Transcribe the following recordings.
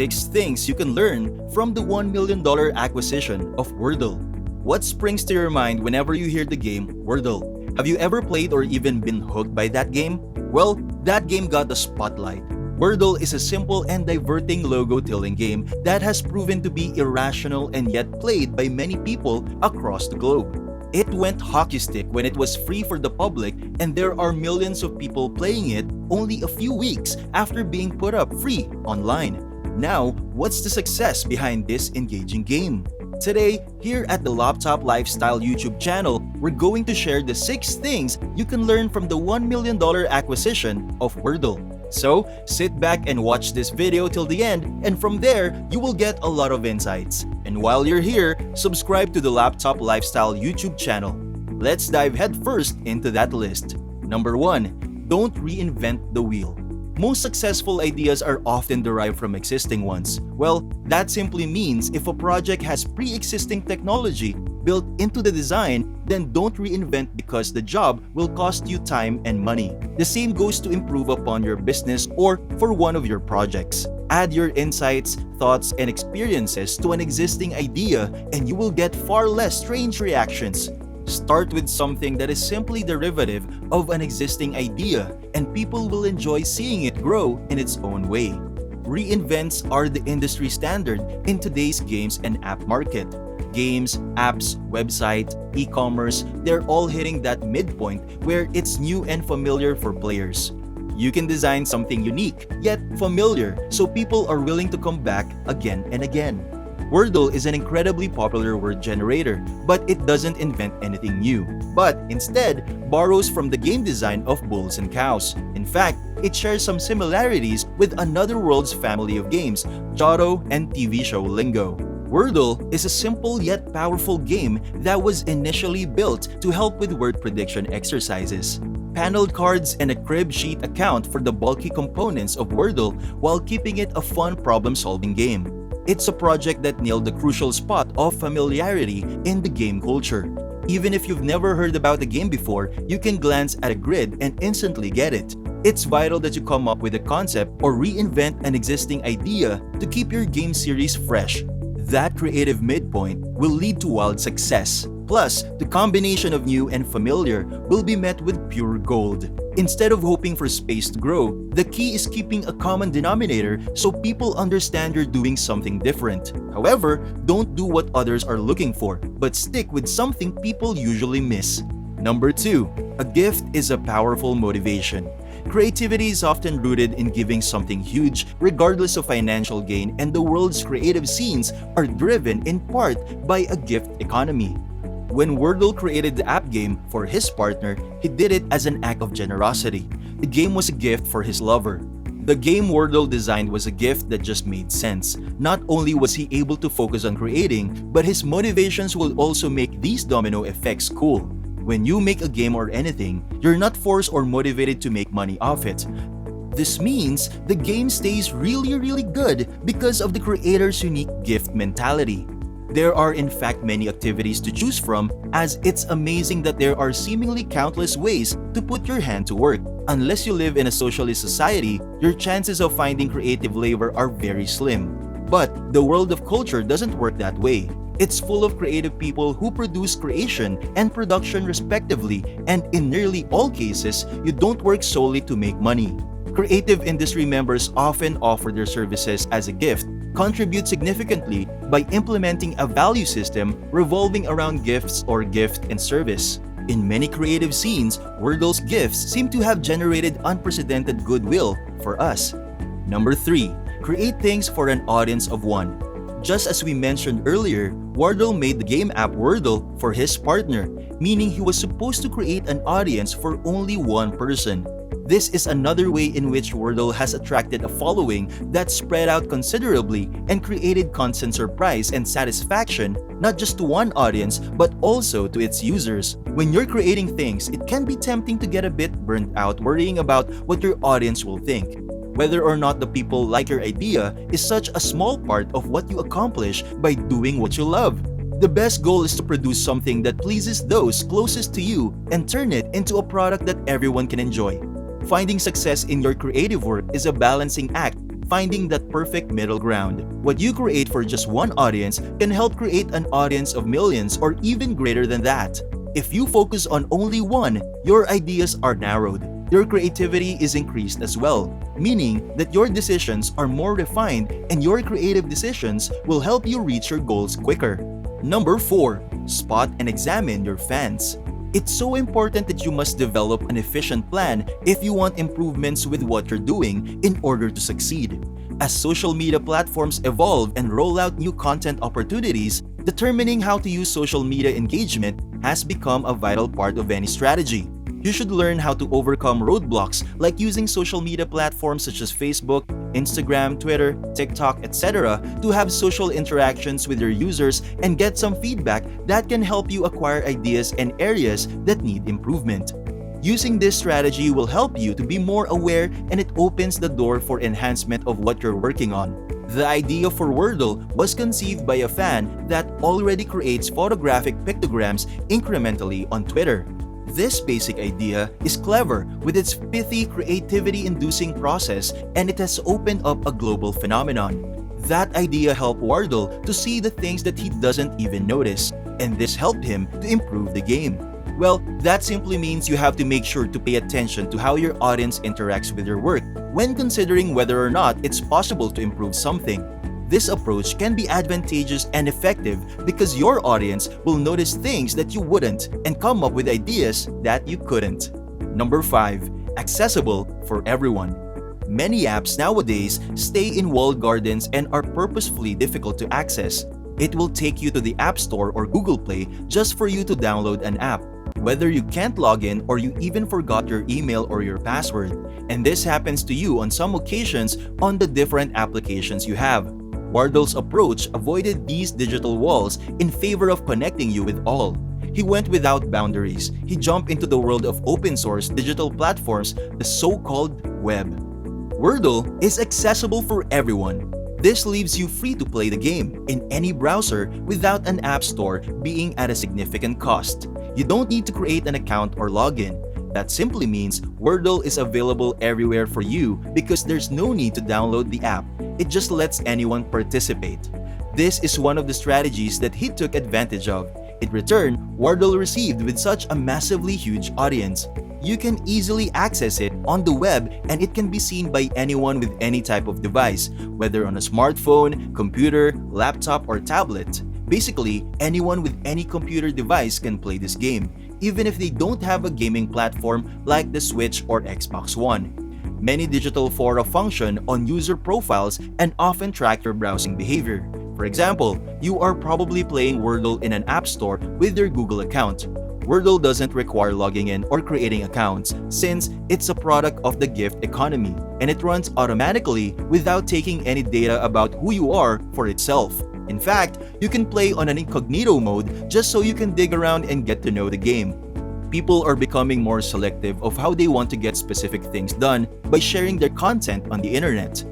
6 things you can learn from the $1 million acquisition of Wordle. What springs to your mind whenever you hear the game Wordle? Have you ever played or even been hooked by that game? Well, that game got the spotlight. Wordle is a simple and diverting logo-tilling game that has proven to be irrational and yet played by many people across the globe. It went hockey stick when it was free for the public, and there are millions of people playing it only a few weeks after being put up free online. Now, what's the success behind this engaging game? Today, here at the Laptop Lifestyle YouTube channel, we're going to share the 6 things you can learn from the $1 million acquisition of Wordle. So, sit back and watch this video till the end, and from there, you will get a lot of insights. And while you're here, subscribe to the Laptop Lifestyle YouTube channel. Let's dive headfirst into that list. Number 1. Don't reinvent the wheel. Most successful ideas are often derived from existing ones. Well, that simply means if a project has pre-existing technology built into the design, then don't reinvent because the job will cost you time and money. The same goes to improve upon your business or for one of your projects. Add your insights, thoughts, and experiences to an existing idea and you will get far less strange reactions. Start with something that is simply derivative of an existing idea and people will enjoy seeing it grow in its own way. Reinvents are the industry standard in today's games and app market. Games, apps, website, e-commerce, they're all hitting that midpoint where it's new and familiar for players. You can design something unique, yet familiar, so people are willing to come back again and again. Wordle is an incredibly popular word generator, but it doesn't invent anything new, but instead borrows from the game design of bulls and cows. In fact, it shares some similarities with Another World's family of games, Johto and TV show lingo. Wordle is a simple yet powerful game that was initially built to help with word prediction exercises. Paneled cards and a crib sheet account for the bulky components of Wordle while keeping it a fun problem-solving game. It's a project that nailed the crucial spot of familiarity in the game culture. Even if you've never heard about the game before, you can glance at a grid and instantly get it. It's vital that you come up with a concept or reinvent an existing idea to keep your game series fresh. That creative midpoint will lead to wild success. Plus, the combination of new and familiar will be met with pure gold. Instead of hoping for space to grow, the key is keeping a common denominator so people understand you're doing something different. However, don't do what others are looking for, but stick with something people usually miss. Number 2. A gift is a powerful motivation. Creativity is often rooted in giving something huge regardless of financial gain, and the world's creative scenes are driven in part by a gift economy. When Wordle created the app game for his partner, he did it as an act of generosity. The game was a gift for his lover. The game Wordle designed was a gift that just made sense. Not only was he able to focus on creating, but his motivations will also make these domino effects cool. When you make a game or anything, you're not forced or motivated to make money off it. This means the game stays really good because of the creator's unique gift mentality. There are in fact many activities to choose from, as it's amazing that there are seemingly countless ways to put your hand to work. Unless you live in a socialist society, your chances of finding creative labor are very slim. But the world of culture doesn't work that way. It's full of creative people who produce creation and production respectively, and in nearly all cases, you don't work solely to make money. Creative industry members often offer their services as a gift, contribute significantly by implementing a value system revolving around gifts or gift and service. In many creative scenes, Wordle's gifts seem to have generated unprecedented goodwill for us. Number 3. Create things for an audience of one. Just as we mentioned earlier, Wordle made the game app Wordle for his partner, meaning he was supposed to create an audience for only one person. This is another way in which Wordle has attracted a following that's spread out considerably and created constant surprise and satisfaction not just to one audience but also to its users. When you're creating things, it can be tempting to get a bit burnt out worrying about what your audience will think. Whether or not the people like your idea is such a small part of what you accomplish by doing what you love. The best goal is to produce something that pleases those closest to you and turn it into a product that everyone can enjoy. Finding success in your creative work is a balancing act finding that perfect middle ground. What you create for just one audience can help create an audience of millions or even greater than that. If you focus on only one, your ideas are narrowed. Your creativity is increased as well, meaning that your decisions are more refined and your creative decisions will help you reach your goals quicker. Number 4. Spot and examine your fans. It's so important that you must develop an efficient plan if you want improvements with what you're doing in order to succeed. As social media platforms evolve and roll out new content opportunities, determining how to use social media engagement has become a vital part of any strategy. You should learn how to overcome roadblocks like using social media platforms such as Facebook, Instagram, Twitter, TikTok, etc. to have social interactions with your users and get some feedback that can help you acquire ideas and areas that need improvement. Using this strategy will help you to be more aware and it opens the door for enhancement of what you're working on. The idea for Wordle was conceived by a fan that already creates photographic pictograms incrementally on Twitter. This basic idea is clever with its pithy, creativity-inducing process, and it has opened up a global phenomenon. That idea helped Wardle to see the things that he doesn't even notice, and this helped him to improve the game. Well, that simply means you have to make sure to pay attention to how your audience interacts with your work when considering whether or not it's possible to improve something. This approach can be advantageous and effective because your audience will notice things that you wouldn't and come up with ideas that you couldn't. Number 5. Accessible for everyone. Many apps nowadays stay in walled gardens and are purposefully difficult to access. It will take you to the App Store or Google Play just for you to download an app, whether you can't log in or you even forgot your email or your password. And this happens to you on some occasions on the different applications you have. Wardle's approach avoided these digital walls in favor of connecting you with all. He went without boundaries. He jumped into the world of open source digital platforms, the so-called web. Wordle is accessible for everyone. This leaves you free to play the game in any browser without an app store being at a significant cost. You don't need to create an account or login. That simply means Wordle is available everywhere for you because there's no need to download the app. It just lets anyone participate. This is one of the strategies that he took advantage of. In return, Wordle received with such a massively huge audience. You can easily access it on the web and it can be seen by anyone with any type of device, whether on a smartphone, computer, laptop, or tablet. Basically, anyone with any computer device can play this game, even if they don't have a gaming platform like the Switch or Xbox One. Many digital fora function on user profiles and often track your browsing behavior. For example, you are probably playing Wordle in an app store with your Google account. Wordle doesn't require logging in or creating accounts since it's a product of the gift economy and it runs automatically without taking any data about who you are for itself. In fact, you can play on an incognito mode just so you can dig around and get to know the game. People are becoming more selective of how they want to get specific things done by sharing their content on the internet.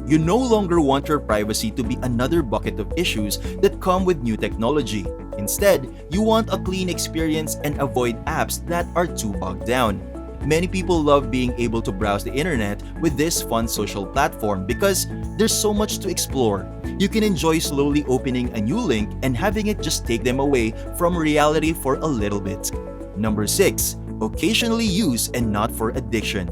You no longer want your privacy to be another bucket of issues that come with new technology. Instead, you want a clean experience and avoid apps that are too bogged down. Many people love being able to browse the internet with this fun social platform because there's so much to explore. You can enjoy slowly opening a new link and having it just take them away from reality for a little bit. Number 6. Occasionally use and not for addiction.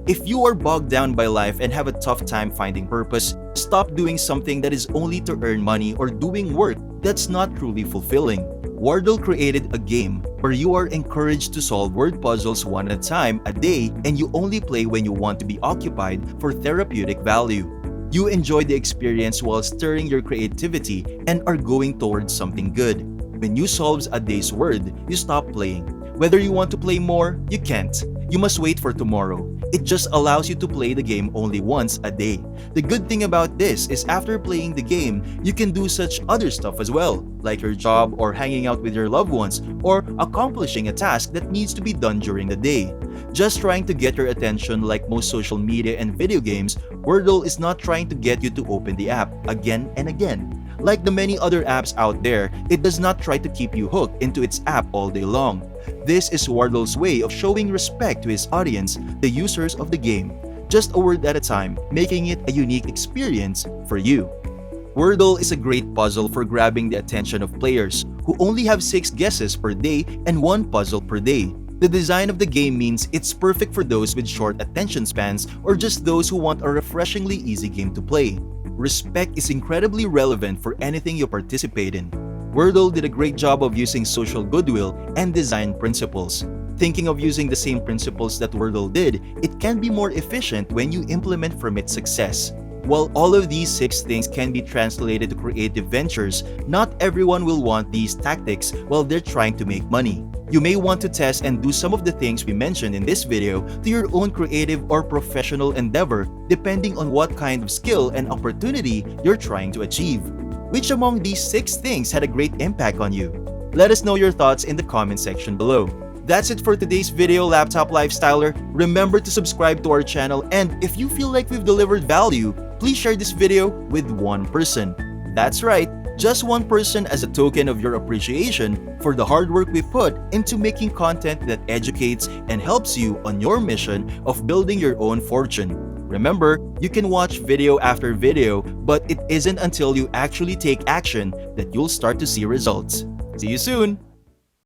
If you are bogged down by life and have a tough time finding purpose, stop doing something that is only to earn money or doing work that's not truly fulfilling. Wordle created a game where you are encouraged to solve word puzzles one at a time a day and you only play when you want to be occupied for therapeutic value. You enjoy the experience while stirring your creativity and are going towards something good. When you solve a day's word, you stop playing. Whether you want to play more, you can't. You must wait for tomorrow. It just allows you to play the game only once a day. The good thing about this is after playing the game, you can do such other stuff as well, like your job or hanging out with your loved ones or accomplishing a task that needs to be done during the day. Just trying to get your attention like most social media and video games, Wordle is not trying to get you to open the app again and again. Like the many other apps out there, it does not try to keep you hooked into its app all day long. This is Wordle's way of showing respect to his audience, the users of the game. just a word at a time, making it a unique experience for you. Wordle is a great puzzle for grabbing the attention of players who only have 6 guesses per day and 1 puzzle per day. The design of the game means it's perfect for those with short attention spans or just those who want a refreshingly easy game to play. Respect is incredibly relevant for anything you participate in. Wordle did a great job of using social goodwill and design principles. Thinking of using the same principles that Wordle did, it can be more efficient when you implement from its success. While all of these 6 things can be translated to creative ventures, not everyone will want these tactics while they're trying to make money. You may want to test and do some of the things we mentioned in this video to your own creative or professional endeavor depending on what kind of skill and opportunity you're trying to achieve. Which among these 6 things had a great impact on you? Let us know your thoughts in the comment section below. That's it for today's video, Laptop Lifestyler. Remember to subscribe to our channel, and if you feel like we've delivered value, please share this video with one person. That's right, just one person as a token of your appreciation for the hard work we put into making content that educates and helps you on your mission of building your own fortune. Remember, you can watch video after video, but it isn't until you actually take action that you'll start to see results. See you soon!